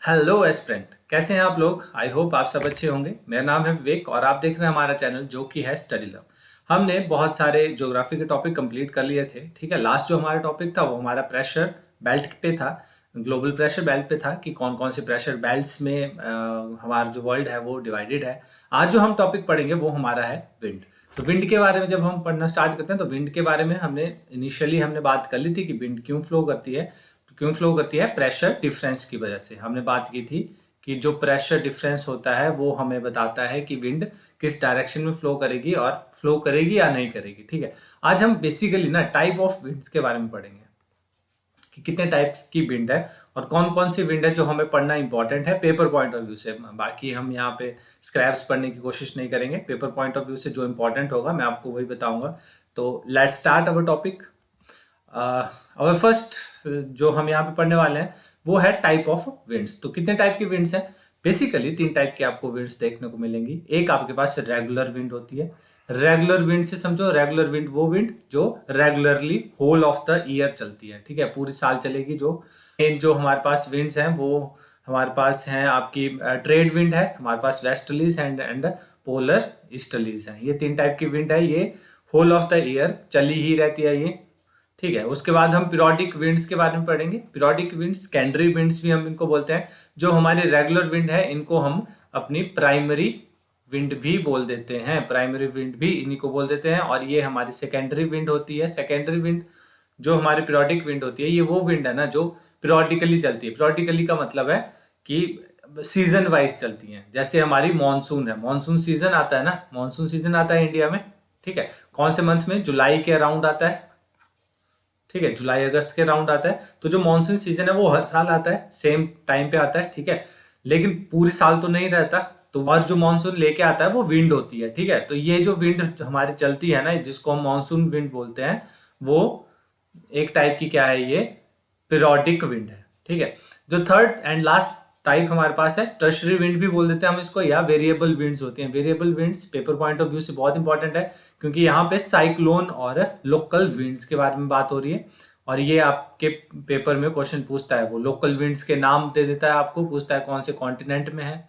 Hello aspirant, कैसे हैं आप लोग। आई होप आप सब अच्छे होंगे। मेरा नाम है विवेक और आप देख रहे हैं हमारा चैनल जो कि है स्टडी लव। हमने बहुत सारे ज्योग्राफी के टॉपिक कंप्लीट कर लिए थे। ठीक है, लास्ट जो हमारा टॉपिक था वो हमारा प्रेशर बेल्ट पे था, ग्लोबल प्रेशर बेल्ट पे था कि कौन कौन से प्रेशर बेल्ट्स में हमारा जो वर्ल्ड है वो डिवाइडेड है। आज जो हम टॉपिक पढ़ेंगे वो हमारा है विंड। तो विंड के बारे में जब हम पढ़ना स्टार्ट करते हैं तो विंड के बारे में हमने बात कर ली थी कि विंड क्यों फ्लो करती है प्रेशर डिफरेंस की वजह से। हमने बात की थी कि जो प्रेशर डिफरेंस होता है वो हमें बताता है कि विंड किस डायरेक्शन में फ्लो करेगी और फ्लो करेगी या नहीं करेगी। ठीक है, आज हम बेसिकली ना टाइप ऑफ विंड्स के बारे में पढ़ेंगे कि कितने टाइप्स की विंड है और कौन कौन सी विंड है जो हमें पढ़ना इंपॉर्टेंट है पेपर पॉइंट ऑफ व्यू से। बाकी हम यहाँ पे स्क्रैप्स पढ़ने की कोशिश नहीं करेंगे, पेपर पॉइंट ऑफ व्यू से जो इंपॉर्टेंट होगा मैं आपको वही बताऊंगा। तो लेट्स स्टार्ट अवर टॉपिक। और फर्स्ट जो हम यहाँ पे पढ़ने वाले हैं वो है टाइप ऑफ विंड्स। तो कितने टाइप की विंड्स हैं? बेसिकली 3 टाइप की आपको विंड्स देखने को मिलेंगी। एक आपके पास रेगुलर विंड होती है। रेगुलर विंड से समझो, रेगुलर विंड वो विंड जो regularly whole of the year चलती है। ठीक है, पूरी साल चलेगी। जो हमारे पास विंड्स हैं वो हमारे पास हैं आपकी ट्रेड विंड है, हमारे पास वेस्टर्लीज एंड पोलर ईस्टर्लीज है। ये 3 टाइप की विंड है, ये होल ऑफ द ईयर चली ही रहती है ये। ठीक है, उसके बाद हम पीरियोडिक विंड्स के बारे में पढ़ेंगे। पीरियोडिक विंड्स, सेकेंडरी विंड्स भी हम इनको बोलते हैं। जो हमारे रेगुलर विंड है इनको हम अपनी प्राइमरी विंड भी बोल देते हैं, प्राइमरी विंड भी इन्हीं को बोल देते हैं। और ये हमारी सेकेंडरी विंड होती है। सेकेंडरी विंड जो हमारी पीरियोडिक विंड होती है ये वो विंड है ना जो पीरियोडिकली चलती है। पीरियोडिकली का मतलब है कि सीजन वाइज चलती हैं। जैसे हमारी मानसून है, मानसून सीजन आता है ना, मानसून सीजन आता है इंडिया में। ठीक है, कौन से मंथ में? जुलाई के अराउंड आता है। ठीक है, जुलाई अगस्त के राउंड आता है। तो जो मानसून सीजन है वो हर साल आता है, सेम टाइम पे आता है। ठीक है, लेकिन पूरी साल तो नहीं रहता। तो और जो मानसून लेके आता है वो विंड होती है। ठीक है, तो ये जो विंड हमारी चलती है ना जिसको हम मानसून विंड बोलते हैं वो एक टाइप की क्या है, ये पीरियोडिक विंड है। ठीक है, जो थर्ड एंड लास्ट टाइप हमारे पास है टर्शरी विंड भी बोल देते हैं हम इसको, या वेरिएबल विंड्स होती हैं। Variable winds paper point of view से बहुत इंपॉर्टेंट है क्योंकि यहाँ पे साइक्लोन और लोकल विंड्स के बारे में बात हो रही है। और ये आपके पेपर में क्वेश्चन पूछता है, वो लोकल विंड्स के नाम दे देता है आपको, पूछता है कौन से कॉन्टिनेंट में है।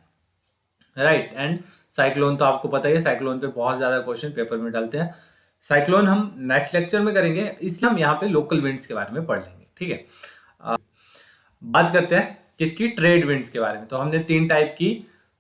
राइट, एंड साइक्लोन तो आपको पता ही है, साइक्लोन पे बहुत ज्यादा क्वेश्चन पेपर में डालते हैं। साइक्लोन हम नेक्स्ट लेक्चर में करेंगे, इसलिए हम यहाँ पे लोकल विंड्स के बारे में पढ़ लेंगे। ठीक है, बात करते हैं किसकी? ट्रेड विंड्स के बारे में। तो हमने 3 टाइप की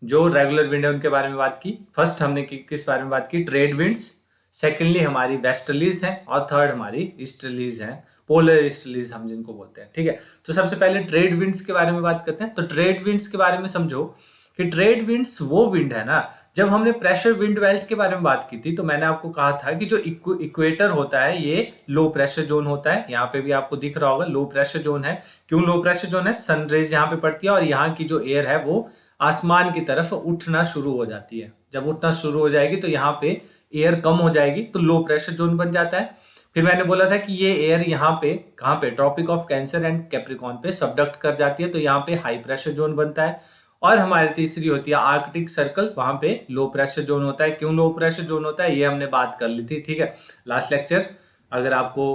जो रेगुलर विंड है उनके बारे में बात की। फर्स्ट हमने किस बारे में बात की? Trade winds. सेकेंडली हमारी वेस्टर्लीज हैं और थर्ड हमारी ईस्टर्लीज हैं, पोलर ईस्टर्लीज हम जिनको बोलते हैं। ठीक है, तो सबसे पहले ट्रेड विंड्स के बारे में बात करते हैं। तो ट्रेड विंड्स के बारे में समझो कि ट्रेड विंड्स वो विंड है ना, जब हमने प्रेशर विंड बेल्ट के बारे में बात की थी तो मैंने आपको कहा था कि जो इक्वेटर होता है ये लो प्रेशर जोन होता है। यहाँ पे भी आपको दिख रहा होगा लो प्रेशर जोन है। क्यों लो प्रेशर जोन है? सनरेज यहाँ पे पड़ती है और यहाँ की जो एयर है वो आसमान की तरफ उठना शुरू हो जाती है। जब उठना शुरू हो जाएगी तो यहाँ पे एयर कम हो जाएगी तो लो प्रेशर जोन बन जाता है। फिर मैंने बोला था कि ये एयर यहाँ पे कहाँ पे? Tropic of cancer and capricorn पे सबडक्ट कर जाती है तो यहाँ पे हाई प्रेशर जोन बनता है। और हमारी तीसरी होती है आर्कटिक सर्कल, वहां पे लो प्रेशर जोन होता है। क्यों लो प्रेशर जोन होता है ये हमने बात कर ली थी। ठीक है, लास्ट लेक्चर। अगर आपको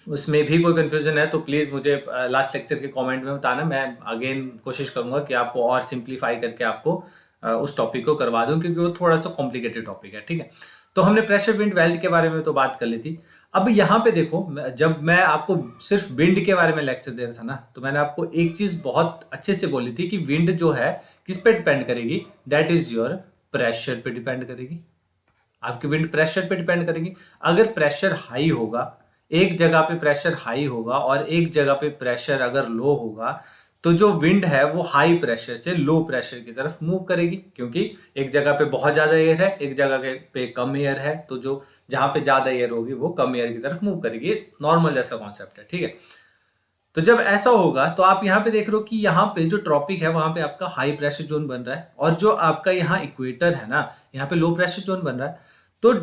उसमें भी कोई कंफ्यूजन है तो प्लीज मुझे लास्ट लेक्चर के कमेंट में बताना, मैं अगेन कोशिश करूंगा कि आपको और सिंप्लीफाई करके आपको उस टॉपिक को करवा दूं क्योंकि वो थोड़ा सा कॉम्प्लिकेटेड टॉपिक है। ठीक है, तो हमने प्रेशर विंड बेल्ट के बारे में तो बात कर ली थी। अब यहाँ पे देखो, जब मैं आपको सिर्फ विंड के बारे में लेक्चर दे रहा था ना तो मैंने आपको एक चीज बहुत अच्छे से बोली थी कि विंड जो है किस पे डिपेंड करेगी? दैट इज योर प्रेशर पे डिपेंड करेगी। आपकी विंड प्रेशर पे डिपेंड करेगी। अगर प्रेशर हाई होगा, एक जगह पे प्रेशर हाई होगा और एक जगह पे प्रेशर अगर लो होगा तो जो विंड है वो हाई प्रेशर से लो प्रेशर की तरफ मूव करेगी क्योंकि एक जगह पे बहुत ज्यादा एयर है, एक जगह पे कम एयर है। तो जो जहां पे ज्यादा एयर होगी वो कम एयर की तरफ मूव करेगी। नॉर्मल जैसा कॉन्सेप्ट है। ठीक है, तो जब ऐसा होगा तो आप यहाँ पे देख रहे हो कि यहाँ पे जो ट्रॉपिक है वहां पे आपका हाई प्रेशर जोन बन रहा है और जो आपका यहाँ इक्वेटर है ना यहाँ पे लो प्रेशर जोन बन रहा है। तो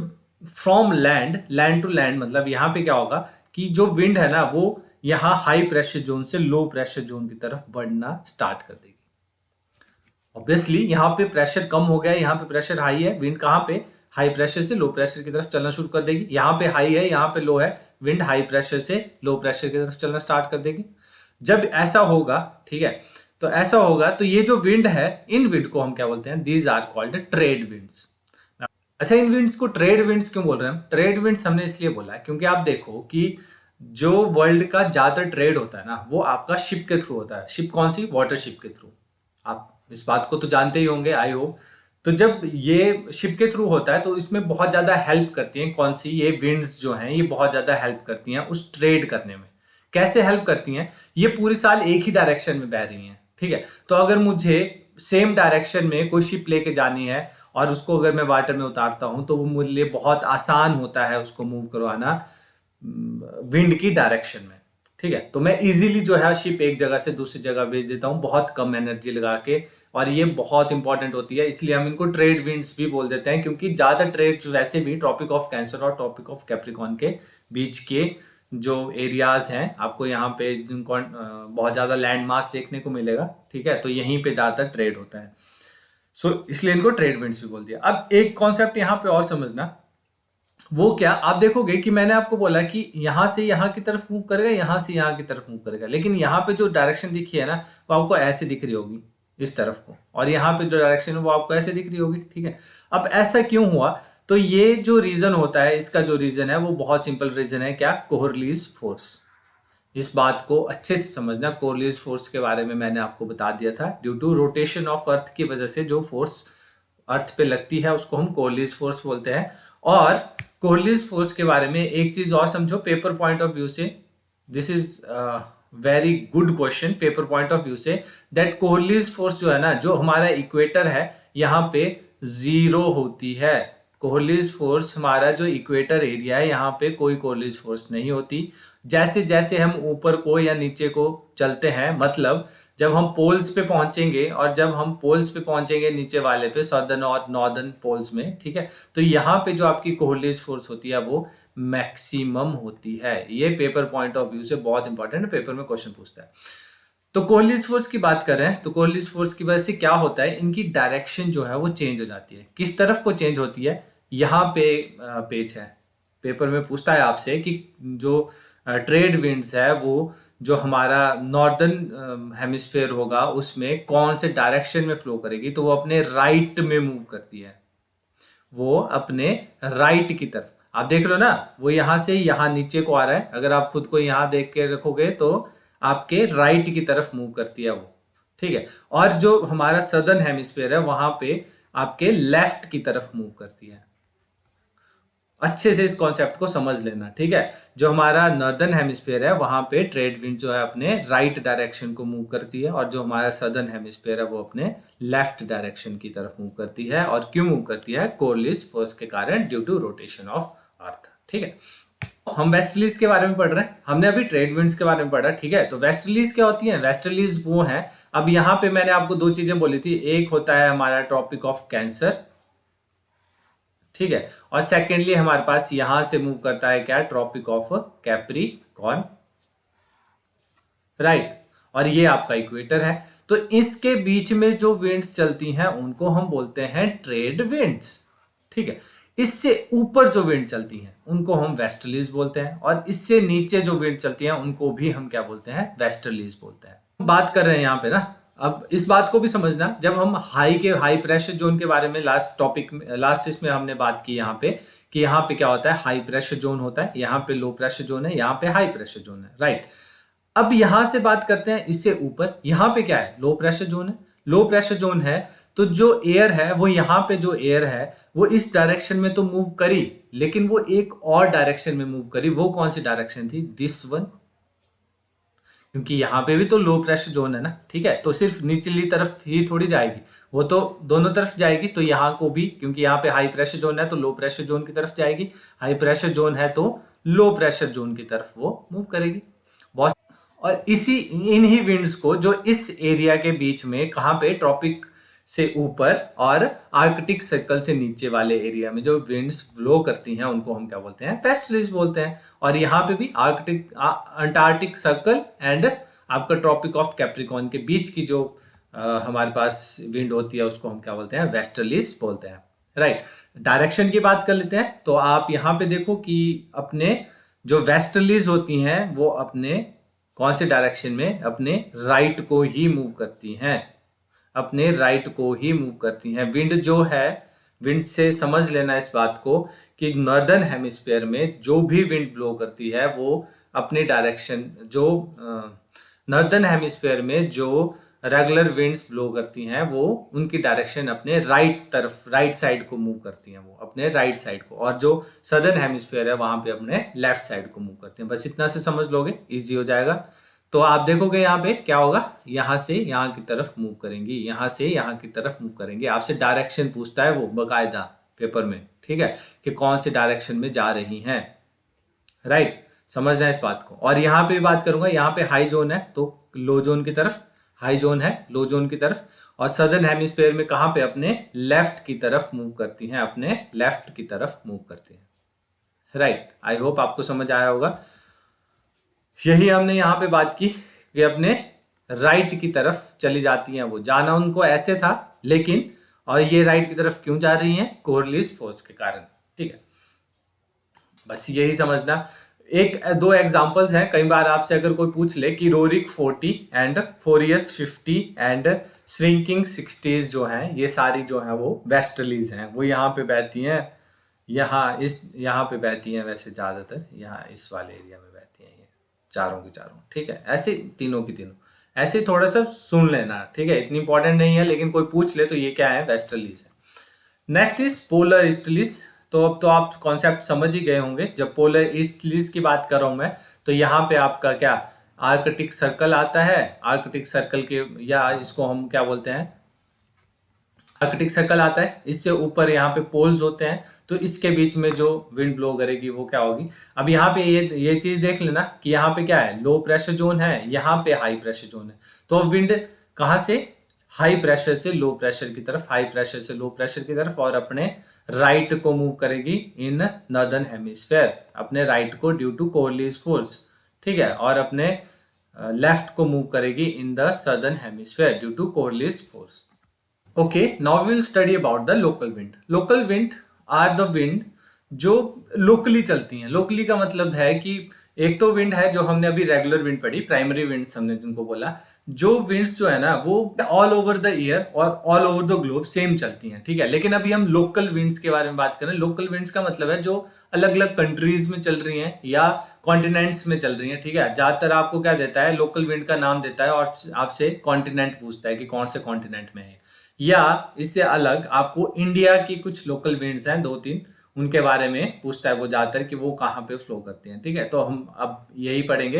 फ्रॉम लैंड टू लैंड मतलब यहाँ पे क्या होगा कि जो विंड है ना वो यहाँ हाई प्रेशर जोन से लो प्रेशर जोन की तरफ बढ़ना स्टार्ट कर देगी। ऑब्वियसली यहाँ पे प्रेशर कम हो गया है, यहाँ पे प्रेशर हाई है, विंड कहाँ पे? हाई प्रेशर से लो प्रेशर की तरफ चलना शुरू कर देगी। यहाँ पे हाई है, यहाँ पे लो है, विंड हाई प्रेशर से लो प्रेशर की तरफ चलना स्टार्ट कर देगी। जब ऐसा होगा, ठीक है, तो ऐसा होगा, तो ये जो विंड है, इन विंड को हम क्या बोलते हैं, these are called trade winds. अच्छा, इन विंड्स को ट्रेड विंड्स क्यों बोल रहे हैं हम? ट्रेड विंड्स हमने इसलिए बोला है क्योंकि आप देखो कि जो वर्ल्ड का ज्यादातर ट्रेड होता है ना, वो आपका शिप के थ्रू होता है। शिप कौन सी? वाटर शिप के थ्रू। आप इस बात को तो जानते ही होंगे, आई होप। तो जब ये शिप के थ्रू होता है तो इसमें बहुत ज्यादा हेल्प करती हैं कौन सी? ये विंड्स जो हैं, ये बहुत ज्यादा हेल्प करती हैं उस ट्रेड करने में। कैसे हेल्प करती हैं? ये पूरी साल एक ही डायरेक्शन में बह रही हैं, ठीक है। तो अगर मुझे सेम डायरेक्शन में कोई शिप लेके जानी है और उसको अगर मैं वाटर में उतारता हूं, तो वो मुझे लिए बहुत आसान होता है उसको मूव करवाना विंड की डायरेक्शन में, ठीक है। तो मैं इजीली जो है शिप एक जगह से दूसरी जगह भेज देता हूँ बहुत कम एनर्जी लगा के, और ये बहुत इंपॉर्टेंट होती है। इसलिए हम इनको ट्रेड विंड्स भी बोल देते हैं, क्योंकि ज्यादा ट्रेड वैसे भी ट्रॉपिक ऑफ कैंसर और ट्रॉपिक ऑफ कैप्रिकॉर्न के बीच के जो एरियाज हैं, आपको यहाँ पे जिनको बहुत ज्यादा लैंड मास देखने को मिलेगा, ठीक है। तो यहीं पे ज्यादातर ट्रेड होता है, सो इसलिए इनको ट्रेड विंड्स भी बोल दिया। अब एक कॉन्सेप्ट यहाँ पे और समझना, वो क्या? आप देखोगे कि मैंने आपको बोला कि यहां से यहां की तरफ मूव करेगा, यहां से यहां की तरफ मूव करेगा, लेकिन यहाँ पे जो डायरेक्शन दिखी है ना, वो आपको ऐसे दिख रही होगी इस तरफ को, और यहाँ पे जो डायरेक्शन है वो आपको ऐसे दिख रही होगी, ठीक है। अब ऐसा क्यों हुआ? तो ये जो रीजन होता है, इसका जो रीजन है वो बहुत सिंपल रीजन है। क्या? कोहरलीज फोर्स। इस बात को अच्छे से समझना। कोहरलीज फोर्स के बारे में मैंने आपको बता दिया था। Due to rotation of earth की वजह से जो फोर्स अर्थ पे लगती है उसको हम कोहरलीज फोर्स बोलते हैं। और कोहरलीज फोर्स के बारे में एक चीज और समझो पेपर पॉइंट ऑफ व्यू से। This is very good question paper point of view से, दैट कोहरलीज फोर्स जो है ना, जो हमारा इक्वेटर है यहाँ पे 0 होती है। कोहरलीज फोर्स हमारा जो इक्वेटर एरिया है, यहाँ पे कोई कोहरलीज फोर्स नहीं होती। जैसे जैसे हम ऊपर को या नीचे को चलते हैं, मतलब जब हम पोल्स पे पहुंचेंगे, और जब हम पोल्स पे पहुंचेंगे नीचे वाले पे, सदर्न और नॉर्दर्न पोल्स में, ठीक है, तो यहाँ पे जो आपकी कोहरलीज फोर्स होती है वो मैक्सिमम होती है। ये पेपर पॉइंट ऑफ व्यू से बहुत इंपॉर्टेंट है, पेपर में क्वेश्चन पूछता है। तो कोहरलीज फोर्स की बात कर रहे हैं, तो कोहरलीज फोर्स की वजह से क्या होता है, इनकी डायरेक्शन जो है वो चेंज हो जाती है। किस तरफ को चेंज होती है? यहाँ पे पेज है, पेपर में पूछता है आपसे कि जो ट्रेड विंड्स है वो जो हमारा नॉर्दर्न हेमिस्फेयर होगा उसमें कौन से डायरेक्शन में फ्लो करेगी, तो वो अपने राइट में मूव करती है। वो अपने राइट की तरफ, आप देख रहे हो ना, वो यहां से यहाँ नीचे को आ रहा है। अगर आप खुद को यहाँ देख के रखोगे तो आपके राइट की तरफ मूव करती है वो, ठीक है। और जो हमारा सदर्न हेमिस्फेयर है वहां पे आपके लेफ्ट की तरफ मूव करती है। अच्छे से इस कॉन्सेप्ट को समझ लेना, ठीक है। जो हमारा नॉर्दर्न हेमिस्फेयर है वहां पे ट्रेड विंड जो है अपने राइट डायरेक्शन को मूव करती है, और जो हमारा सदर्न हेमिस्फेयर है वो अपने लेफ्ट डायरेक्शन की तरफ मूव करती है। और क्यों मूव करती है? कोहरलीज फोर्स के कारण, due to rotation of earth, ठीक है। हम वेस्टर्लीज के बारे में पढ़ रहे हैं, हमने अभी ट्रेड विंड्स के बारे में पढ़ा, ठीक है। तो वेस्टर्लीज क्या होती है? वेस्टर्लीज वो है, अब यहाँ पे मैंने आपको दो चीजें बोली थी, एक होता है हमारा ट्रॉपिक ऑफ कैंसर, ठीक है, और सेकेंडली हमारे पास यहां से मूव करता है क्या? Tropic of capricorn, right. और ये आपका इक्वेटर है। तो इसके बीच में जो विंड्स चलती हैं उनको हम बोलते हैं ट्रेड विंड्स, ठीक है। इससे ऊपर जो विंड चलती हैं उनको हम वेस्टर्लीज बोलते हैं, और इससे नीचे जो विंड चलती हैं उनको भी हम क्या बोलते हैं? वेस्टर्लीज बोलते हैं। बात कर रहे हैं यहाँ पे ना, अब इस बात को भी समझना, जब हम हाई प्रेशर जोन के बारे में लास्ट इसमें हमने बात की यहाँ पे, कि यहाँ पे क्या होता है? हाई प्रेशर जोन होता है, यहाँ पे लो प्रेशर जोन है, यहाँ पे हाई प्रेशर जोन है, राइट। अब यहां से बात करते हैं इससे ऊपर, यहां पे क्या है? लो प्रेशर जोन है। लो प्रेशर जोन है तो जो एयर है वो, यहाँ पे जो एयर है वो इस डायरेक्शन में तो मूव करी, लेकिन वो एक और डायरेक्शन में मूव करी। वो कौन सी डायरेक्शन थी? दिस वन, क्योंकि यहाँ पे भी तो लो प्रेशर जोन है ना, ठीक है। तो सिर्फ निचली तरफ ही थोड़ी जाएगी, वो तो दोनों तरफ जाएगी। तो यहाँ को भी, क्योंकि यहाँ पे हाई प्रेशर जोन है तो लो प्रेशर जोन की तरफ जाएगी, हाई प्रेशर जोन है तो लो प्रेशर जोन की तरफ वो मूव करेगी। बहुत, और इसी इन ही विंड्स को जो इस एरिया के बीच में, कहाँ पे? ट्रॉपिक से ऊपर और आर्कटिक सर्कल से नीचे वाले एरिया में जो विंड्स ब्लो करती हैं उनको हम क्या बोलते हैं? वेस्टर्लीज बोलते हैं। और यहाँ पे भी अंटार्कटिक सर्कल एंड आपका ट्रॉपिक ऑफ कैप्रिकॉर्न के बीच की जो हमारे पास विंड होती है उसको हम क्या बोलते हैं? वेस्टर्लीज बोलते हैं, राइट। डायरेक्शन की बात कर लेते हैं, तो आप यहाँ पे देखो कि अपने जो वेस्टर्लीज होती हैं वो अपने कौन से डायरेक्शन में, अपने राइट को ही मूव करती हैं, अपने राइट को ही मूव करती हैं। विंड जो है, विंड से समझ लेना इस बात को कि नॉर्दर्न हेमिस्फीयर में जो भी विंड ब्लो करती है वो अपने डायरेक्शन, जो नॉर्दर्न हेमिस्फीयर में जो रेगुलर विंड्स ब्लो करती हैं वो उनकी डायरेक्शन अपने राइट तरफ, राइट साइड को मूव करती हैं, वो अपने राइट साइड को, और जो सदर्न हेमिस्फीयर है वहां पे अपने लेफ्ट साइड को मूव करते हैं। बस इतना से समझ लोगे, इजी हो जाएगा। तो आप देखोगे यहाँ पे क्या होगा, यहाँ से यहाँ की तरफ मूव करेंगी, यहाँ से यहाँ की तरफ मूव करेंगे। आपसे डायरेक्शन पूछता है वो बकायदा पेपर में, ठीक है, कि कौन से डायरेक्शन में जा रही हैं, राइट, समझना है इस बात को। और यहाँ पे बात करूंगा, यहाँ पे हाई जोन है तो लो जोन की तरफ, हाई जोन है लो जोन की तरफ, और सदर्न हेमिस्फीयर में कहाँ पे, अपने लेफ्ट की तरफ मूव करती हैं, अपने लेफ्ट की तरफ मूव करती हैं, राइट। आई होप आपको समझ आया होगा। यही हमने यहाँ पे बात की कि अपने राइट की तरफ चली जाती हैं, वो जाना उनको ऐसे था लेकिन, और ये राइट की तरफ क्यों जा रही हैं, कोरलिस फोर्स के कारण, ठीक है। बस यही समझना। एक दो एग्जांपल्स हैं, कई बार आपसे अगर कोई पूछ ले कि roaring 40 and furious 50 and shrinking 60s जो हैं, ये सारी जो है वो वेस्टर्लीज हैं, वो यहाँ पे बहती हैं, यहाँ पे बहती हैं, वैसे ज्यादातर यहाँ इस वाले एरिया में बहती हैं ये चारों की चारों, ठीक है। ऐसे तीनों की तीनों, ऐसे थोड़ा सा सुन लेना, ठीक है, इतनी इंपॉर्टेंट नहीं है, लेकिन कोई पूछ ले तो ये क्या है, वेस्टर्लीज है। Next is polar easterlies. तो अब तो आप कॉन्सेप्ट समझ ही गए होंगे। जब पोलर ईस्टर्लीज की बात कर रहा हूं मैं, तो यहाँ पे आपका क्या आर्कटिक सर्कल आता है, आर्कटिक सर्कल के, या इसको हम क्या बोलते हैं, आर्कटिक सर्कल आता है, इससे ऊपर यहाँ पे पोल्स होते हैं, तो इसके बीच में जो विंड ब्लो करेगी वो क्या होगी। अब यहाँ पे ये चीज देख लेना कि यहाँ पे क्या है, लो प्रेशर जोन है, यहाँ पे हाई प्रेशर जोन है। तो विंड कहाँ से, हाई प्रेशर से लो प्रेशर की तरफ, हाई प्रेशर से लो प्रेशर की तरफ, और अपने राइट को मूव करेगी इन नॉर्दर्न हेमिस्फीयर, अपने राइट को ड्यू टू कोरलिस फोर्स, ठीक है, और अपने लेफ्ट को मूव करेगी in the southern hemisphere due to Coriolis force. Okay, now we will study about the local wind. Local wind are the wind जो locally चलती हैं। लोकली का मतलब है कि एक तो विंड है जो हमने अभी रेगुलर विंड पढ़ी, प्राइमरी विंड्स हमने जिनको बोला, जो विंड्स जो है ना वो ऑल ओवर द ईयर और all over the globe same चलती हैं, ठीक है। लेकिन अभी हम लोकल विंड्स के बारे में बात करें। लोकल विंड्स का मतलब है जो अलग अलग कंट्रीज में चल रही हैं या कॉन्टिनेंट्स में चल रही हैं, ठीक है। ज्यादातर आपको क्या देता है, लोकल विंड का नाम देता है और आपसे कॉन्टिनेंट पूछता है कि कौन से कॉन्टिनेंट में है, या इससे अलग आपको इंडिया की कुछ लोकल विंड्स हैं दो तीन, उनके बारे में पूछता है वो ज्यादातर कि वो कहाँ पे फ्लो करते हैं, ठीक है। तो हम अब यही पढ़ेंगे।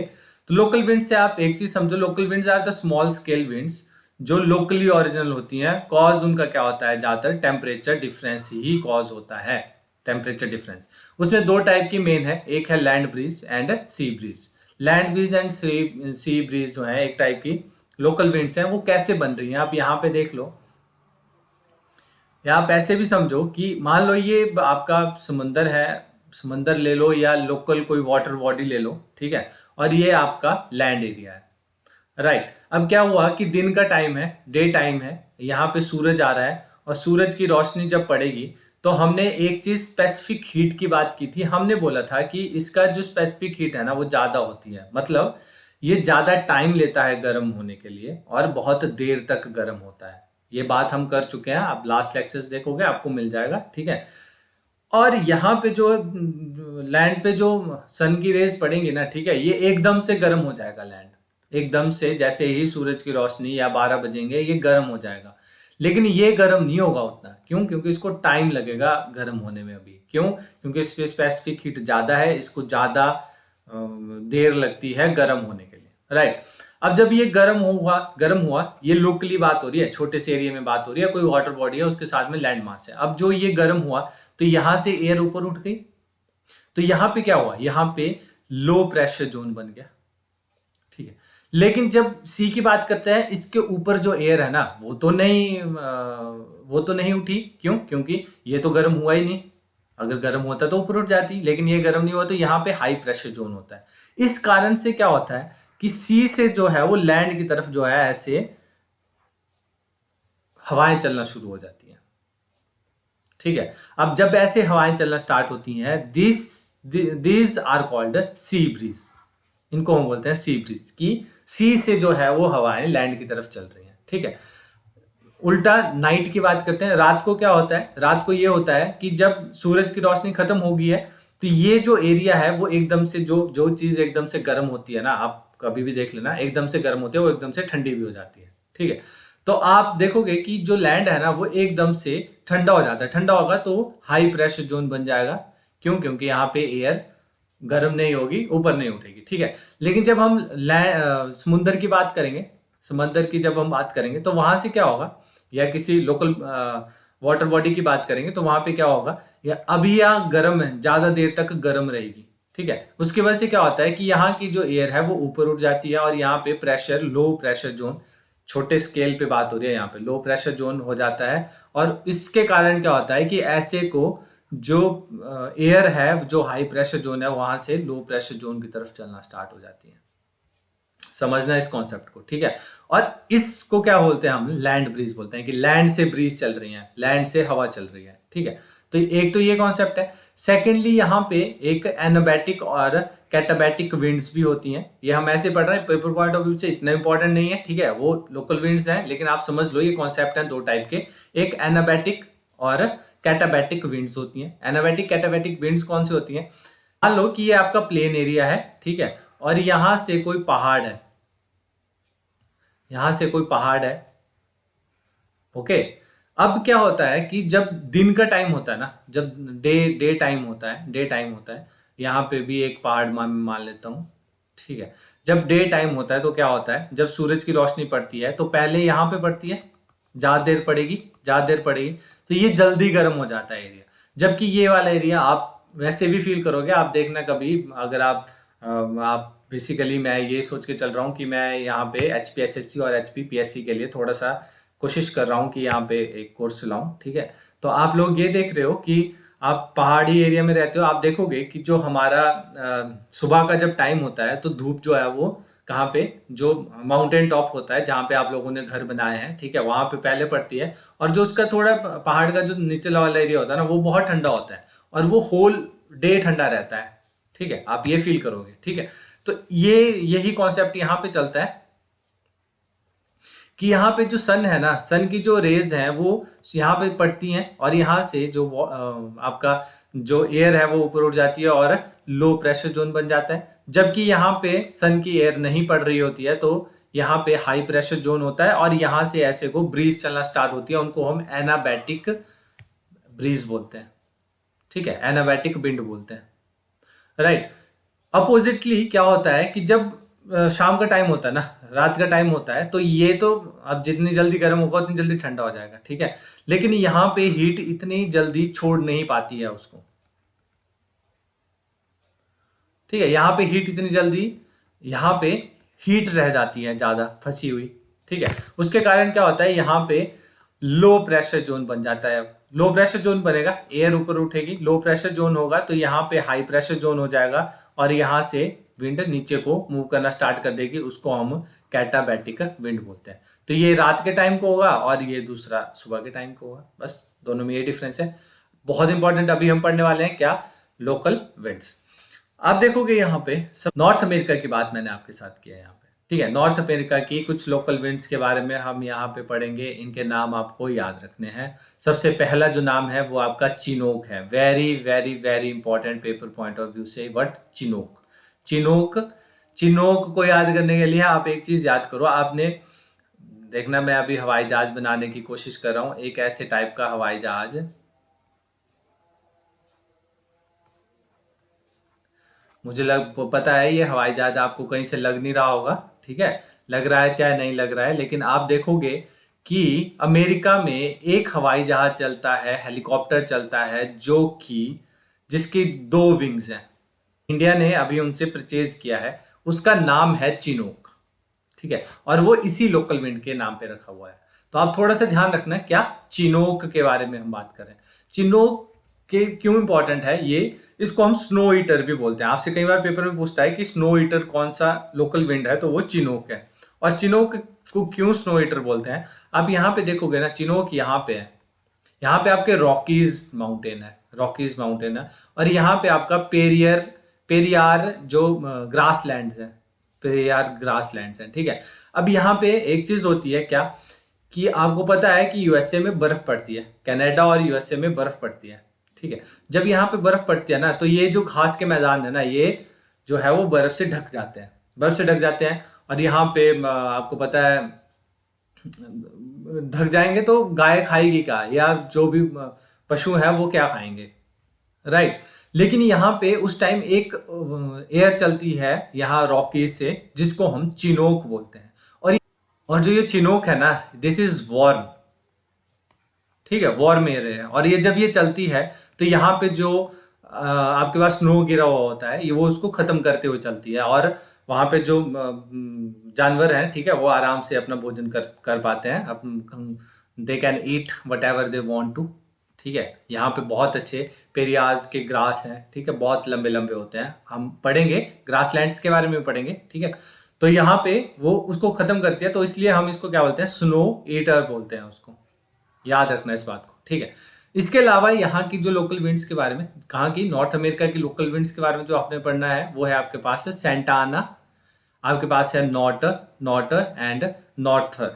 तो लोकल विंड से आप एक चीज समझो, local winds are the small scale winds जो लोकली ओरिजिनल होती हैं। कॉज उनका क्या होता है, ज्यादातर टेम्परेचर डिफरेंस ही कॉज होता है, टेम्परेचर डिफरेंस। उसमें दो टाइप की मेन है, एक है land breeze and sea breeze. Land breeze and sea breeze जो है एक टाइप की लोकल विंड्स हैं। वो कैसे बन रही हैं आप यहाँ पे देख लो, या आप ऐसे भी समझो कि मान लो ये आपका समंदर है, समंदर ले लो या लोकल कोई वाटर बॉडी ले लो, ठीक है, और ये आपका लैंड एरिया है, राइट। अब क्या हुआ कि दिन का टाइम है, डे टाइम है, यहाँ पे सूरज आ रहा है, और सूरज की रोशनी जब पड़ेगी तो हमने एक चीज स्पेसिफिक हीट की बात की थी। हमने बोला था कि इसका जो स्पेसिफिक हीट है ना वो ज्यादा होती है, मतलब ये ज्यादा टाइम लेता है गर्म होने के लिए और बहुत देर तक गर्म होता है। ये बात हम कर चुके हैं, आप लास्ट लेक्चर्स देखोगे आपको मिल जाएगा, ठीक है। और यहाँ पे जो लैंड पे जो सन की रेज पड़ेंगी ना, ठीक है, ये एकदम से गर्म हो जाएगा लैंड, एकदम से, जैसे ही सूरज की रोशनी या 12 बजेंगे ये गर्म हो जाएगा। लेकिन ये गर्म नहीं होगा उतना, क्यों, क्योंकि इसको टाइम लगेगा गर्म होने में अभी। क्यों, क्योंकि इस पे स्पेसिफिक हीट ज्यादा है, इसको ज्यादा देर लगती है गर्म होने के लिए, राइट। अब जब ये गर्म हुआ, ये लोकली बात हो रही है, छोटे से एरिया में बात हो रही है, कोई वाटर बॉडी है उसके साथ में लैंड मास है। अब जो ये गर्म हुआ तो यहां से एयर ऊपर उठ गई, तो यहां पे क्या हुआ, यहां पे लो प्रेशर जोन बन गया, ठीक है। लेकिन जब सी की बात करते हैं, इसके ऊपर जो एयर है ना वो तो नहीं उठी। क्यों, क्योंकि ये तो गर्म हुआ ही नहीं। अगर गर्म होता तो ऊपर उठ जाती, लेकिन ये गर्म नहीं हुआ, तो यहाँ पे हाई प्रेशर जोन होता है। इस कारण से क्या होता है कि सी से जो है वो लैंड की तरफ जो है ऐसे हवाएं चलना शुरू हो जाती हैं, ठीक है। अब जब ऐसे हवाएं चलना स्टार्ट होती हैं, this are called sea breeze, इनको हम बोलते हैं सी ब्रीज, की सी से जो है वो हवाएं लैंड की तरफ चल रही हैं, ठीक है। उल्टा नाइट की बात करते हैं, रात को क्या होता है, रात को ये होता है कि जब सूरज की रोशनी खत्म हो गई है तो ये जो एरिया है वो एकदम से जो जो चीज एकदम से गर्म होती है ना, आप कभी भी देख लेना, एकदम से गर्म होती है वो एकदम से ठंडी भी हो जाती है, ठीक है। तो आप देखोगे कि जो लैंड है ना वो एकदम से ठंडा हो जाता है, ठंडा होगा तो हाई प्रेशर जोन बन जाएगा। क्यों? क्योंकि यहाँ पे एयर गर्म नहीं होगी, ऊपर नहीं उठेगी, ठीक है। लेकिन जब हम समुंदर की बात करेंगे, समंदर की जब हम बात करेंगे तो वहां से क्या होगा, या किसी लोकल वाटर बॉडी की बात करेंगे तो वहां पे क्या होगा, या अभी यहाँ गर्म है, ज्यादा देर तक गर्म रहेगी, ठीक है। उसकी वजह से क्या होता है कि यहाँ की जो एयर है वो ऊपर उठ जाती है और यहाँ पे प्रेशर, लो प्रेशर जोन, छोटे स्केल पे बात हो रही है, यहाँ पे लो प्रेशर जोन हो जाता है। और इसके कारण क्या होता है कि ऐसे को जो एयर है, जो हाई प्रेशर जोन है वहां से लो प्रेशर जोन की तरफ चलना स्टार्ट हो जाती है। समझना इस कॉन्सेप्ट को, ठीक है। और इसको क्या बोलते हैं, हम लैंड ब्रीज बोलते हैं, कि लैंड से ब्रीज चल रही है, लैंड से हवा चल रही है, ठीक है। तो एक तो ये कॉन्सेप्ट है। सेकेंडली यहाँ पे एक एनाबैटिक और कैटाबैटिक विंड्स भी होती हैं। ये हम ऐसे पढ़ रहे हैं, पेपर पॉइंट ऑफ व्यू से इतना इंपॉर्टेंट नहीं है, ठीक है, वो लोकल विंड्स हैं, लेकिन आप समझ लो ये कॉन्सेप्ट है दो टाइप के, एक एनाबैटिक और कैटाबैटिक विंड्स होती हैं। एनाबैटिक कैटाबैटिक विंड्स कौन सी होती हैं? मान लो कि ये आपका प्लेन एरिया है, ठीक है, और यहां से कोई पहाड़ है, यहां से कोई पहाड़ है, ओके। अब क्या होता है कि जब दिन का टाइम होता है ना, जब डे डे टाइम होता है, डे टाइम होता है, यहाँ पे भी एक पहाड़ मान लेता हूँ, ठीक है। जब डे टाइम होता है तो क्या होता है, जब सूरज की रोशनी पड़ती है तो पहले यहाँ पे पड़ती है, ज्यादा देर पड़ेगी, ज्यादा देर पड़ेगी, तो ये जल्दी गर्म हो जाता है एरिया। जबकि ये वाला एरिया आप वैसे भी फील करोगे, आप देखना कभी, अगर आप बेसिकली, मैं ये सोच के चल रहा हूँ कि मैं यहाँ पे HPSSC और HPPSC के लिए थोड़ा सा कोशिश कर रहा हूँ कि यहाँ पे एक कोर्स चलाऊं, ठीक है। तो आप लोग ये देख रहे हो कि आप पहाड़ी एरिया में रहते हो, आप देखोगे कि जो हमारा सुबह का जब टाइम होता है तो धूप जो है वो कहाँ पे, जो माउंटेन टॉप होता है जहाँ पे आप लोगों ने घर बनाए हैं, ठीक है, वहां पे पहले पड़ती है। और जो उसका थोड़ा पहाड़ का जो निचला वाला एरिया होता है ना वो बहुत ठंडा होता है, और वो होल डे ठंडा रहता है, ठीक है, आप ये फील करोगे, ठीक है। तो ये यही कॉन्सेप्ट यहाँ पे चलता है कि यहाँ पे जो सन है ना, सन की जो रेज हैं वो यहाँ पे पड़ती हैं, और यहाँ से जो आपका जो एयर है वो ऊपर उठ जाती है और लो प्रेशर जोन बन जाता है। जबकि यहाँ पे सन की एयर नहीं पड़ रही होती है तो यहाँ पे हाई प्रेशर जोन होता है, और यहाँ से ऐसे को ब्रीज चलना स्टार्ट होती है, उनको हम एनाबैटिक ब्रीज बोलते हैं, ठीक है, एनाबैटिक विंड बोलते हैं, राइट। अपोजिटली क्या होता है कि जब शाम का टाइम होता है ना, रात का टाइम होता है, तो ये तो अब जितनी जल्दी गर्म होगा उतनी जल्दी ठंडा हो जाएगा, ठीक है। लेकिन यहाँ पे हीट इतनी जल्दी छोड़ नहीं पाती है उसको, ठीक है, यहाँ पे हीट इतनी जल्दी, यहाँ पे हीट रह जाती है ज्यादा फंसी हुई, ठीक है। उसके कारण क्या होता है, यहाँ पे लो प्रेशर जोन बन जाता है। लो प्रेशर जोन बनेगा, एयर ऊपर उठेगी, लो प्रेशर जोन होगा तो यहाँ पे हाई प्रेशर जोन हो जाएगा, और यहाँ से विंड नीचे को मूव करना स्टार्ट कर देगी, उसको हम कैटाबैटिक विंड बोलते हैं। तो ये रात के टाइम को होगा और ये दूसरा सुबह के टाइम को होगा, बस दोनों में ये डिफरेंस है। बहुत इंपॉर्टेंट अभी हम पढ़ने वाले हैं क्या, लोकल विंड्स। आप देखोगे यहाँ पे सब नॉर्थ अमेरिका की बात मैंने आपके साथ किया है यहाँ पे, ठीक है। नॉर्थ अमेरिका की कुछ लोकल विंड्स के बारे में हम यहाँ पे पढ़ेंगे, इनके नाम आपको याद रखने हैं। सबसे पहला जो नाम है वो आपका चिनोक है, very very very important paper point of view से, बट चिनोक, चिनोक, चिनोक को याद करने के लिए आप एक चीज याद करो, आपने देखना, मैं अभी हवाई जहाज बनाने की कोशिश कर रहा हूँ, एक ऐसे टाइप का हवाई जहाज, मुझे पता है ये हवाई जहाज आपको कहीं से लग नहीं रहा होगा, ठीक है, लग रहा है चाहे नहीं लग रहा है, लेकिन आप देखोगे कि अमेरिका में एक हवाई जहाज चलता है, हेलीकॉप्टर चलता है, जो कि जिसकी दो विंग्स हैं, इंडिया ने अभी उनसे परचेज किया है, उसका नाम है चिनोक, ठीक है, और वो इसी लोकल विंड के नाम पे रखा हुआ है। तो आप थोड़ा सा ध्यान रखना, क्या चिनोक के बारे में हम बात करें, चिनोक के क्यों इंपॉर्टेंट है ये, इसको हम स्नो ईटर भी बोलते हैं। आपसे कई बार पेपर में पूछता है कि स्नो ईटर कौन सा लोकल विंड है, तो वो चिनोक है। और चिनोक को क्यों स्नो ईटर बोलते हैं, आप यहाँ पे देखोगे ना, चिनोक यहाँ पे है, यहाँ पे आपके रॉकीज माउंटेन है, रॉकीज माउंटेन है, और यहाँ पे आपका पेरियार जो ग्रास लैंड है, पे यार ग्रास लैंड्स हैं, ठीक है। अब यहाँ पे एक चीज होती है क्या, कि आपको पता है कि यूएसए में बर्फ पड़ती है, कनाडा और यूएसए में बर्फ पड़ती है, ठीक है। जब यहाँ पे बर्फ पड़ती है ना, तो ये जो घास के मैदान है ना, ये जो है वो बर्फ से ढक जाते हैं, बर्फ से ढक जाते हैं। और यहाँ पे आपको पता है ढक जाएंगे तो गाय खाएगी क्या, या जो भी पशु है वो क्या खाएंगे, राइट। लेकिन यहाँ पे उस टाइम एक एयर चलती है यहाँ रॉकीज से, जिसको हम चिनोक बोलते हैं। और जो ये चिनोक है ना, दिस इज वार्म, ठीक है, वार्म एयर है। और ये जब ये चलती है तो यहाँ पे जो आपके पास स्नो गिरा हुआ होता है, ये वो उसको खत्म करते हुए चलती है। और वहां पे जो जानवर हैं, ठीक है, वो आराम से अपना भोजन कर पाते हैं, they can eat whatever they want to, ठीक है। यहाँ पे बहुत अच्छे पेरियाज के ग्रास हैं, ठीक है, बहुत लंबे लंबे होते हैं। हम पढ़ेंगे ग्रासलैंड्स के बारे में पढ़ेंगे, ठीक है। तो यहाँ पे वो उसको खत्म करती है, तो इसलिए हम इसको क्या बोलते हैं, स्नो ईटर बोलते हैं उसको, याद रखना इस बात को, ठीक है। इसके अलावा यहाँ की जो लोकल विंड्स के बारे में, कहाँ की, नॉर्थ अमेरिका की लोकल विंड्स के बारे में जो आपने पढ़ना है, वो है आपके पास है सेंटा आना, आपके पास है नॉर्टर एंड नॉर्थर।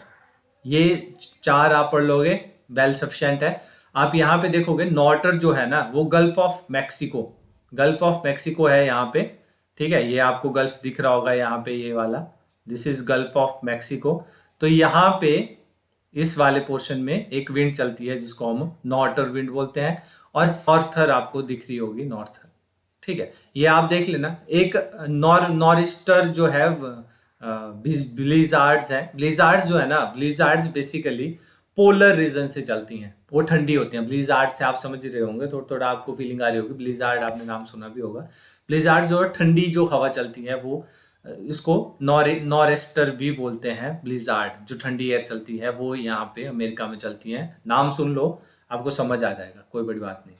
ये चार आप पढ़ लोगे, वेल सफिशिएंट है। आप यहाँ पे देखोगे नॉर्टर जो है ना, वो गल्फ ऑफ मैक्सिको है यहाँ पे, ठीक है। ये आपको गल्फ दिख रहा होगा यहाँ पे, ये वाला, this is gulf of Mexico. तो यहाँ पे इस वाले पोर्शन में एक विंड चलती है जिसको हम नॉर्टर विंड बोलते हैं, और नॉर्थर आपको दिख रही होगी, नॉर्थर, ठीक है। ये आप देख लेना। एक नॉरिस्टर जो है, ब्लिजार्ड्स है। ब्लिजार्ड्स जो है ना, ब्लिजार्ड्स बेसिकली पोलर रीजन से चलती हैं, वो ठंडी होती हैं। ब्लिजार्ड से आप समझ रहे होंगे, थोड़ा थोड़ा आपको फीलिंग आ रही होगी, ब्लिजार्ड आपने नाम सुना भी होगा। ब्लिजार्ड जो ठंडी जो हवा चलती है, वो इसको नॉरेस्टर भी बोलते हैं। ब्लिजार्ड जो ठंडी एयर चलती है, वो यहाँ पे अमेरिका में चलती है। नाम सुन लो, आपको समझ आ जाएगा, कोई बड़ी बात नहीं।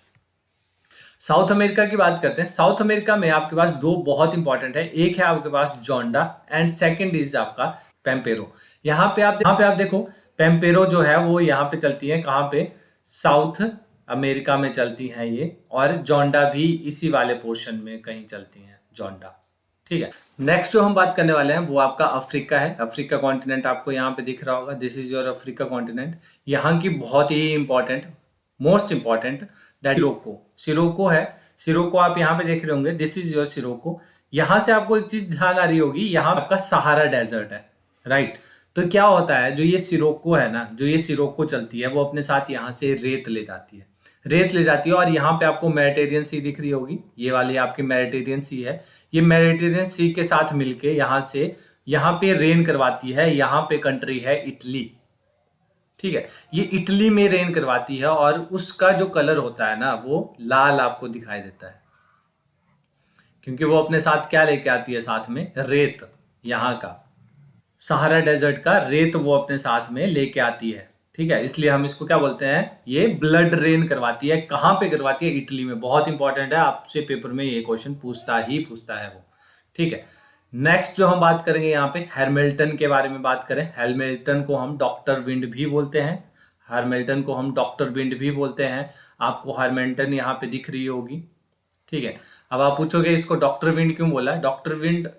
साउथ अमेरिका की बात करते हैं। साउथ अमेरिका में आपके पास दो बहुत इंपॉर्टेंट है, एक है आपके पास जोंडा एंड सेकंड इज आपका पेम्पेरो। यहाँ पे आप देखो, पेम्पेरो जो है वो यहाँ पे चलती है, कहाँ पे, साउथ अमेरिका में चलती हैं ये, और जोंडा भी इसी वाले पोर्शन में कहीं चलती हैं, जोंडा, ठीक है। नेक्स्ट जो हम बात करने वाले हैं वो आपका अफ्रीका है। अफ्रीका कॉन्टिनेंट आपको यहाँ पे दिख रहा होगा, this is your Africa continent. यहाँ की बहुत ही important, most important, that sirocco है। सिरोको आप यहाँ पे देख रहे होंगे, दिस इज योर सिरोको। यहाँ से आपको एक चीज ध्यान आ रही होगी, यहाँ आपका सहारा डेजर्ट है, राइट। तो क्या होता है, जो ये सिरोको है ना, जो ये सिरोको चलती है, वो अपने साथ यहाँ से रेत ले जाती है, और यहाँ पे आपको मेडिटेरियन सी दिख रही होगी, ये वाली आपकी मेडिटेरियन सी है। ये मेडिटेरियन सी के साथ मिलके यहाँ से यहाँ पे रेन करवाती है। यहाँ पे कंट्री है इटली, ठीक है। ये इटली में रेन करवाती है, और उसका जो कलर होता है ना, वो लाल आपको दिखाई देता है, क्योंकि वो अपने साथ क्या लेके आती है, साथ में रेत, यहाँ का सहारा डेजर्ट का रेत वो अपने साथ में लेके आती है, ठीक है। इसलिए हम इसको क्या बोलते हैं, ये ब्लड रेन करवाती है। कहाँ पे करवाती है, इटली में। बहुत इंपॉर्टेंट है, आपसे पेपर में ये क्वेश्चन पूछता है वो, ठीक है। नेक्स्ट जो हम बात करेंगे यहाँ पे, हैमिल्टन के बारे में बात करें। हैमिल्टन को हम डॉक्टर विंड भी बोलते हैं, आपको हैमिल्टन यहाँ पे दिख रही होगी, ठीक है। अब आप पूछोगे इसको डॉक्टर विंड क्यों बोला। डॉक्टर विंड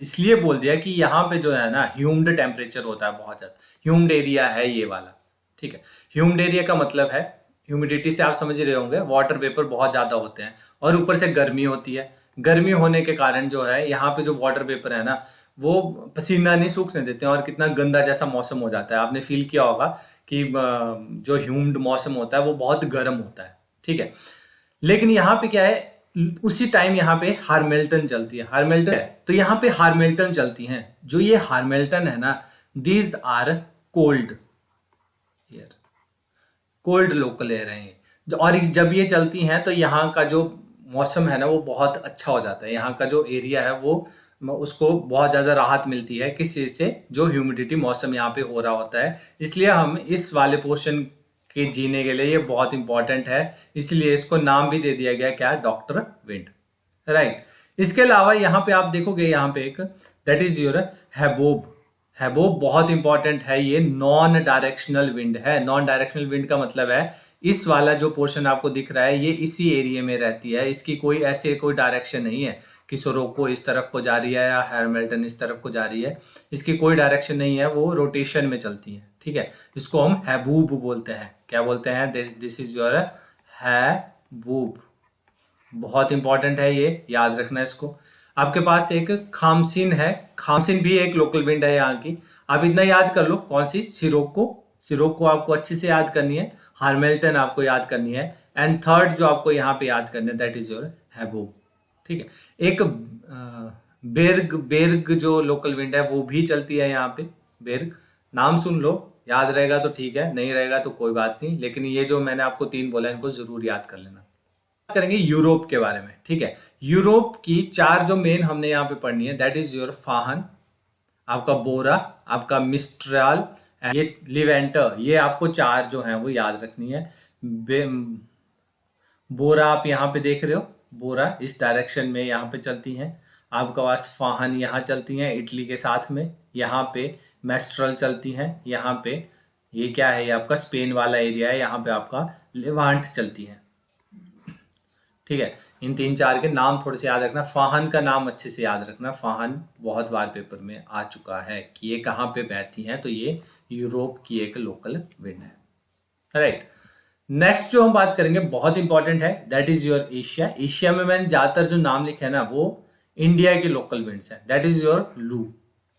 इसलिए बोल दिया कि यहाँ पे जो है ना, ह्यूम्ड टेम्परेचर होता है, बहुत ज्यादा ह्यूम्ड एरिया है ये वाला, ठीक है। ह्यूम्ड एरिया का मतलब है, ह्यूमिडिटी से आप समझ रहे होंगे, वाटर वेपर बहुत ज्यादा होते हैं, और ऊपर से गर्मी होती है। गर्मी होने के कारण जो है, यहाँ पे जो वाटर वेपर है ना, वो पसीना नहीं सूखने देते हैं, और कितना गंदा जैसा मौसम हो जाता है। आपने फील किया होगा कि जो ह्यूम्ड मौसम होता है वो बहुत गर्म होता है, ठीक है। लेकिन यहाँ पे क्या है, उसी टाइम यहाँ पे हार्मिल्टन चलती है, तो यहाँ पे हार्मिल्टन चलती हैं। जो ये हार्मिल्टन है ना, these are cold local air है। और जब ये चलती हैं तो यहाँ का जो मौसम है ना, वो बहुत अच्छा हो जाता है। यहाँ का जो एरिया है वो, उसको बहुत ज़्यादा राहत मिलती है, किस चीज़ से, जो ह्यूमिडिटी मौसम यहाँ पे हो रहा होता है। इसलिए हम इस वाले पोर्शन के जीने के लिए ये बहुत इंपॉर्टेंट है, इसलिए इसको नाम भी दे दिया गया, क्या, डॉक्टर विंड, राइट। इसके अलावा यहाँ पे आप देखोगे, यहाँ पे एक, दैट इज योर हैबोब। हैबोब बहुत इंपॉर्टेंट है, ये नॉन डायरेक्शनल विंड है। नॉन डायरेक्शनल विंड का मतलब है इस वाला जो पोर्शन आपको दिख रहा है ये इसी एरिया में रहती है, इसकी कोई ऐसे कोई डायरेक्शन नहीं है कि सोरोको इस तरफ को जा रही है या हैमिल्टन इस तरफ को जा रही है, इसकी कोई डायरेक्शन नहीं है, वो रोटेशन में चलती है। ठीक है, इसको हम हैबूब बोलते हैं। क्या बोलते हैं? This is your haboob. बहुत इंपॉर्टेंट है, ये याद रखना इसको। आपके पास एक खामसिन है, खामसिन भी एक लोकल विंड है यहाँ की। आप इतना याद कर लो, कौन सी? सिरोको। सिरोको आपको अच्छे से याद करनी है, हार्मेल्टन आपको याद करनी है, एंड थर्ड जो आपको यहाँ पे याद करना है दैट इज योर हैबूब। ठीक है, एक बेर्ग, बेर्ग जो लोकल विंड है वो भी चलती है यहाँ पे। बेर्ग नाम सुन लो, याद रहेगा तो ठीक है, नहीं रहेगा तो कोई बात नहीं, लेकिन ये जो मैंने आपको 3 बोला इनको जरूर याद कर लेना। करेंगे यूरोप के बारे में। ठीक है, यूरोप की 4 जो मेन हमने यहाँ पे पढ़नी है दैट इज योर फाहन, आपका बोरा, आपका मिस्ट्राल, ये लिवेंटर। ये आपको 4 जो हैं वो याद रखनी है। बोरा आप यहाँ पे देख रहे हो, बोरा इस डायरेक्शन में यहाँ पे चलती हैं। आपके पास फाहन यहाँ चलती हैं इटली के साथ में, यहाँ पे मेस्ट्रल चलती हैं, यहाँ पे ये क्या है, ये आपका स्पेन वाला एरिया है, यहाँ पे आपका लेवांट चलती है। ठीक है, इन 3-4 के नाम थोड़े से याद रखना। फाहन का नाम अच्छे से याद रखना, फाहन बहुत बार पेपर में आ चुका है कि ये कहाँ पे बहती हैं, तो ये यूरोप की एक लोकल विंड है। राइट, नेक्स्ट जो हम बात करेंगे बहुत इंपॉर्टेंट है that is your Asia. Asia में मैंने ज्यादातर जो नाम लिखे है ना वो इंडिया के लोकल विंड्स हैं, दैट इज योर लू।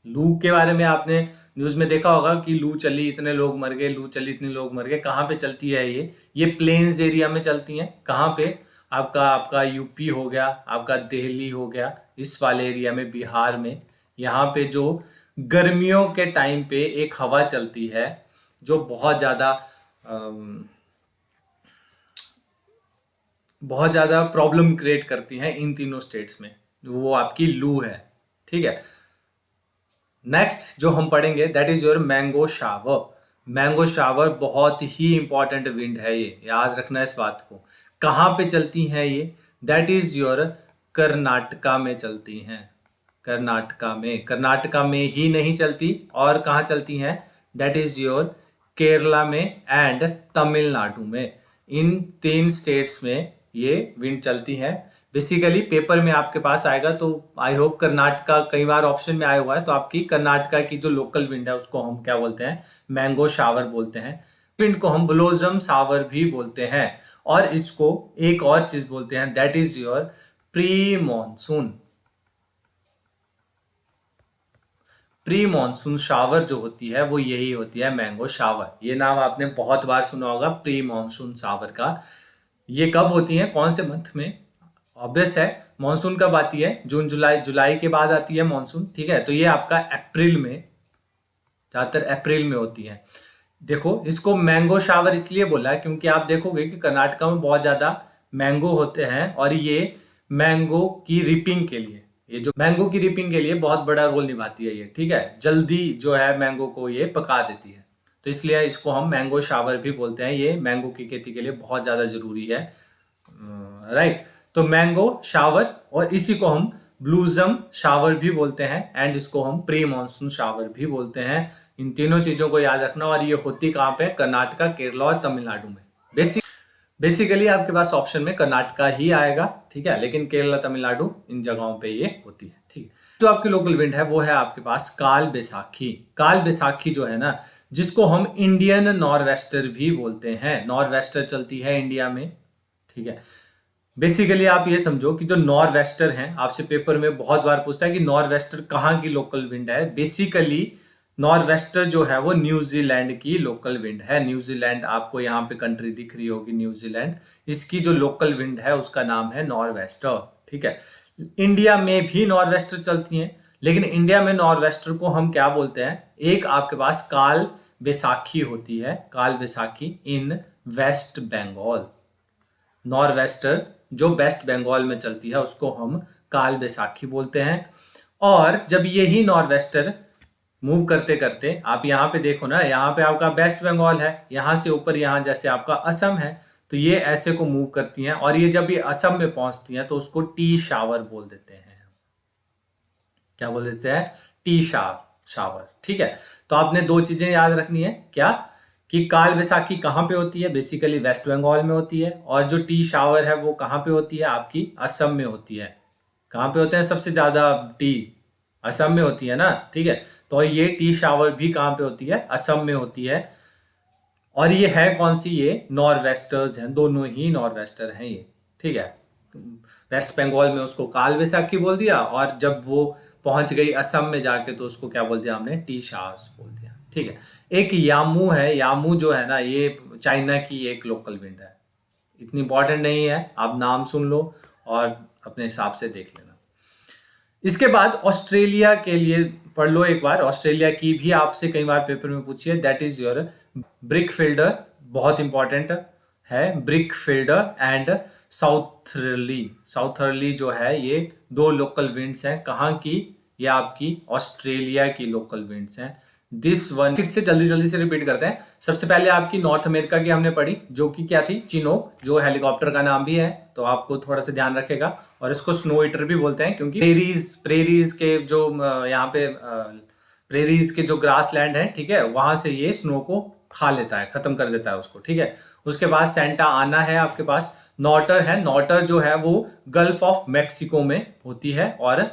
लू के बारे में आपने न्यूज में देखा होगा कि लू चली इतने लोग मर गए, लू चली इतने लोग मर गए। कहाँ पे चलती है ये प्लेन्स एरिया में चलती हैं। कहाँ पे? आपका आपका यूपी हो गया, आपका दिल्ली हो गया, इस वाले एरिया में, बिहार में। यहाँ पे जो गर्मियों के टाइम पे एक हवा चलती है जो बहुत ज्यादा प्रॉब्लम क्रिएट करती है इन तीनों स्टेट्स में, वो आपकी लू है। ठीक है, नेक्स्ट जो हम पढ़ेंगे that is your mango shower. Mango shower बहुत ही इंपॉर्टेंट विंड है, ये याद रखना इस बात को। कहाँ पे चलती हैं ये? दैट इज योर कर्नाटका में चलती हैं। कर्नाटका में ही नहीं चलती, और कहाँ चलती हैं? दैट इज योर केरला में एंड तमिलनाडु में। इन 3 स्टेट्स में ये विंड चलती है। बेसिकली पेपर में आपके पास आएगा तो आई होप कर्नाटका कई बार ऑप्शन में आया हुआ है, तो आपकी कर्नाटका की जो लोकल विंड है उसको हम क्या बोलते हैं? मैंगो शावर बोलते हैं। विंड को हम ब्लोजम शावर भी बोलते हैं, और इसको एक और चीज बोलते हैं that is your pre monsoon. Pre monsoon shower जो होती है वो यही होती है, मैंगो शावर। ये नाम आपने बहुत बार सुना होगा प्री मॉनसून शावर का। ये कब होती है, कौन से मंथ में? ऑब्वियस है, मॉनसून कब आती है? जून जुलाई, जुलाई के बाद आती है मॉनसून। ठीक है, तो ये आपका अप्रैल में, ज्यादातर अप्रैल में होती है। देखो, इसको मैंगो शावर इसलिए बोला है क्योंकि आप देखोगे कि कर्नाटका में बहुत ज्यादा मैंगो होते हैं, और ये मैंगो की रिपिंग के लिए, ये जो मैंगो की रिपिंग के लिए बहुत बड़ा रोल निभाती है ये। ठीक है, जल्दी जो है मैंगो को ये पका देती है, तो इसलिए इसको हम मैंगो शावर भी बोलते हैं। ये मैंगो की खेती के लिए बहुत ज्यादा जरूरी है। राइट, तो मैंगो शावर, और इसी को हम ब्लूजम शावर भी बोलते हैं, एंड इसको हम प्री मॉनसून शावर भी बोलते हैं। इन तीनों चीजों को याद रखना, और ये होती कहाँ पे? कर्नाटका, केरला और तमिलनाडु में। बेसिकली आपके पास ऑप्शन में कर्नाटका ही आएगा। ठीक है, लेकिन केरला, तमिलनाडु इन जगहों पे ये होती है। ठीक है, जो आपकी लोकल विंड है वो है आपके पास काल बैसाखी। काल बैसाखी जो है ना, जिसको हम इंडियन नॉर्वेस्टर भी बोलते हैं, नॉर्वेस्टर चलती है इंडिया में। ठीक है, बेसिकली आप ये समझो कि जो नॉर्वेस्टर हैं, आपसे पेपर में बहुत बार पूछता है कि नॉर्वेस्टर कहाँ की लोकल विंड है। बेसिकली नॉर्वेस्टर जो है वो न्यूजीलैंड की लोकल विंड है। न्यूजीलैंड, आपको यहाँ पे कंट्री दिख रही होगी न्यूजीलैंड, इसकी जो लोकल विंड है उसका नाम है नॉर्वेस्टर। ठीक है, इंडिया में भी नॉर्वेस्टर चलती हैं, लेकिन इंडिया में नॉर्वेस्टर को हम क्या बोलते हैं? एक आपके पास काल बैसाखी होती है, काल बैसाखी इन वेस्ट बंगाल। नॉर्वेस्टर जो वेस्ट बंगाल में चलती है उसको हम काल बैसाखी बोलते हैं। और जब यही नॉर्वेस्टर मूव करते करते, आप यहाँ पे देखो ना, यहाँ पे आपका वेस्ट बंगाल है, यहाँ से ऊपर यहाँ जैसे आपका असम है, तो ये ऐसे को मूव करती हैं, और ये जब ये असम में पहुंचती हैं तो उसको टी शावर बोल देते हैं। क्या बोल देते हैं? T shower. शावर। ठीक है, तो आपने दो चीजें याद रखनी है, क्या कि काल बैसाखी कहाँ पे होती है, बेसिकली वेस्ट बंगाल में होती है, और जो टी शावर है वो कहाँ पे होती है, आपकी असम में होती है। कहाँ पे होते हैं सबसे ज्यादा टी, असम में होती है ना। ठीक है, तो ये टी शावर भी कहाँ पे होती है, असम में होती है। और ये है कौन सी, ये नॉर्वेस्टर्स हैं, दोनों ही नॉर्वेस्टर हैं ये। ठीक है, वेस्ट बंगाल में उसको काल बैसाखी बोल दिया, और जब वो पहुंच गई असम में जाके तो उसको क्या बोल दिया हमने, टी शावर्स बोल दिया। ठीक है, एक यामू है, यामू जो है ना ये चाइना की एक लोकल विंड है, इतनी इंपॉर्टेंट नहीं है, आप नाम सुन लो और अपने हिसाब से देख लेना। इसके बाद ऑस्ट्रेलिया के लिए पढ़ लो एक बार, ऑस्ट्रेलिया की भी आपसे कई बार पेपर में पूछी है, that is your brick fielder, बहुत इंपॉर्टेंट है ब्रिक फिल्डर एंड साउथर्ली। साउथर्ली जो है ये दो लोकल विंड्स हैं, कहाँ की, ये आपकी ऑस्ट्रेलिया की लोकल विंड्स हैं। दिस वन फिर से जल्दी जल्दी से रिपीट करते हैं। सबसे पहले आपकी नॉर्थ अमेरिका की हमने पढ़ी, जो कि क्या थी, चिनोक, जो हेलीकॉप्टर का नाम भी है, तो आपको थोड़ा सा ध्यान रखेगा। और इसको स्नो ईटर भी बोलते हैं, क्योंकि प्रेरीज के जो यहाँ पे प्रेरीज के जो ग्रास लैंड है, ठीक है, वहां से ये स्नो को खा लेता है, खत्म कर देता है उसको। ठीक है, उसके बाद सेंटा आना है आपके पास, नॉर्टर है, नॉर्टर जो है वो गल्फ ऑफ मैक्सिको में होती है, और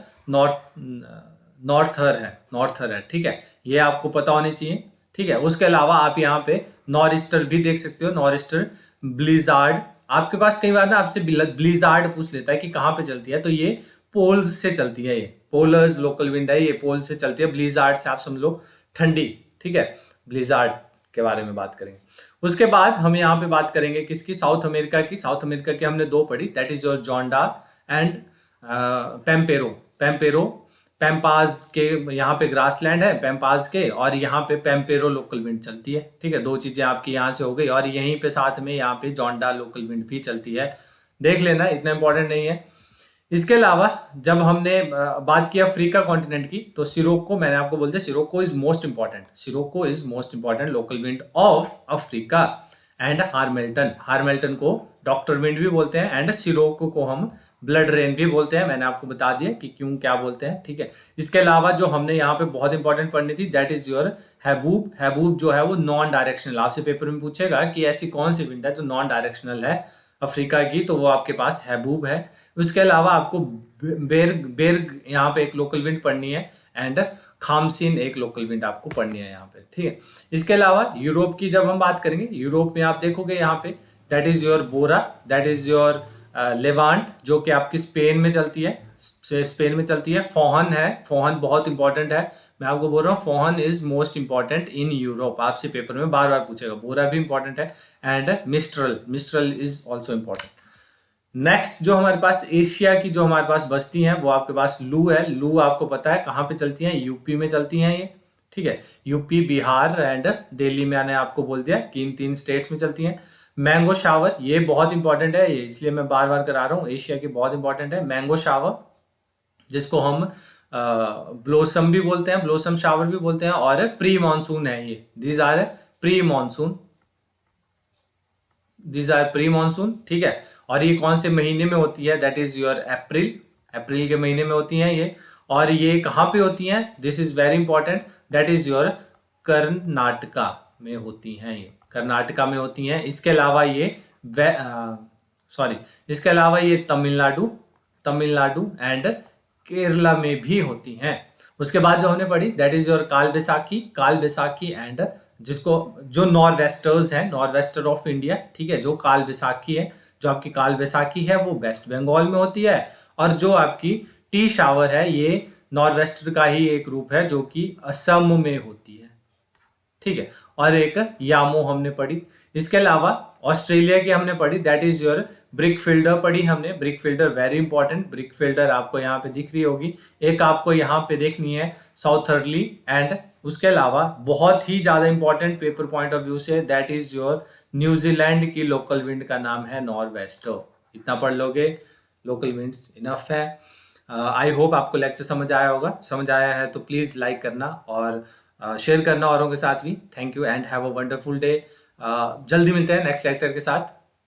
नॉर्थर है। ठीक है, ये आपको पता होनी चाहिए। ठीक है, उसके अलावा आप यहाँ पे नॉरिस्टर भी देख सकते हो, नॉरिस्टर ब्लिजार्ड। आपके पास कई बार ना आपसे ब्लिजार्ड पूछ लेता है कि कहाँ पे चलती है, तो ये पोल्स से चलती है, ये पोलर्स लोकल विंड है, ये पोल से चलती है। ब्लिजार्ड से आप समझ लो ठंडी। ठीक है, ब्लिजार्ड के बारे में बात करेंगे। उसके बाद हम यहाँ पे बात करेंगे किसकी, साउथ अमेरिका की। साउथ अमेरिका की हमने दो पढ़ी, दैट इज योर जोंडा एंड पेम्पेरो। पैम्पाज के यहाँ पे ग्रासलैंड है पैम्पाज के, और यहाँ पे पेम्पेरो लोकल विंड चलती है। ठीक है, दो चीजें आपकी यहाँ से हो गई, और यहीं पे साथ में यहाँ पे जोंडा लोकल विंड भी चलती है, देख लेना, इतना इंपॉर्टेंट नहीं है। इसके अलावा जब हमने बात की अफ्रीका कॉन्टिनेंट की, तो सिरोको, मैंने आपको बोल दिया sirocco is most important, sirocco is most important local wind of Africa. And harmattan को डॉक्टर विंड भी बोलते हैं, एंड सिरोको को हम ब्लड रेन भी बोलते हैं। मैंने आपको बता दिया कि क्यों क्या बोलते हैं। ठीक है, इसके अलावा जो हमने यहाँ पे बहुत इंपॉर्टेंट पढ़नी थी, दैट इज योर हैबूब। हैबूब जो है वो नॉन डायरेक्शनल, आपसे पेपर में पूछेगा कि ऐसी कौन सी विंड है जो नॉन डायरेक्शनल है अफ्रीका की, तो वो आपके पास हैबूब है। उसके अलावा आपको बेर्ग यहाँ पे एक लोकल विंड पढ़नी है, एंड खामसिन एक लोकल विंड आपको पढ़नी है यहाँ पे। ठीक है, इसके अलावा यूरोप की जब हम बात करेंगे, यूरोप में आप देखोगे यहाँ पे that is your Bora, that is your Levant, जो कि आपकी स्पेन में चलती है, स्पेन में चलती है। फोहन है, फोहन बहुत इंपॉर्टेंट है, मैं आपको बोल रहा हूँ foehn is most important in Europe, आपसे पेपर में बार बार पूछेगा। बोरा भी इंपॉर्टेंट है, and mistral is also important. Next जो हमारे पास एशिया की जो हमारे पास बस्ती हैं, वो आपके पास लू है। लू आपको पता है कहाँ पे चलती हैं, यूपी में चलती हैं ये। ठीक है, यूपी, बिहार एंड दिल्ली में, मैंने आपको बोल दिया कि इन तीन स्टेट्स में चलती हैं। मैंगो शावर, ये बहुत इंपॉर्टेंट है, ये इसलिए मैं बार बार करा रहा हूँ, एशिया की बहुत इंपॉर्टेंट है मैंगो शावर, जिसको हम ब्लोसम भी बोलते हैं, ब्लोसम शावर भी बोलते हैं, और प्री मानसून है ये, these are pre monsoon, these are pre monsoon. ठीक है, और ये कौन से महीने में होती है, दैट इज योर अप्रैल, अप्रैल के महीने में होती हैं ये। और ये कहाँ पे होती हैं, this is very important, that is your Karnataka में होती हैं, ये कर्नाटका में होती हैं। इसके अलावा ये इसके अलावा ये तमिलनाडु एंड केरला में भी होती हैं। उसके बाद जो हमने पढ़ी, दैट इज योर काल बैसाखी एंड जिसको जो नॉर्वेस्टर्स हैं, नॉर्वेस्टर ऑफ इंडिया। ठीक है, जो काल बैसाखी है, जो आपकी काल बैसाखी है वो वेस्ट बंगाल में होती है, और जो आपकी टी शावर है ये नॉर्वेस्टर का ही एक रूप है, जो कि असम में होती है। ठीक है, और एक यामो हमने पढ़ी। इसके अलावा ऑस्ट्रेलिया की हमने पढ़ी, that is your brick fielder पढ़ी हमने, brick fielder very important, brick fielder आपको यहाँ पे दिख रही होगी, एक आपको यहाँ पे देखनी है साउथर्ली। एंड उसके अलावा बहुत ही ज्यादा important paper point of view से, दैट इज योर न्यूजीलैंड की लोकल विंड का नाम है नॉर्वेस्टर। इतना पढ़ लोगे, लोकल विंड्स इनफ है। आई होप आपको लेक्चर समझ आया होगा, समझ आया है तो प्लीज लाइक करना और शेयर करना औरों के साथ भी। Thank you and have a wonderful day. जल्दी मिलते हैं नेक्स्ट लेक्चर के साथ।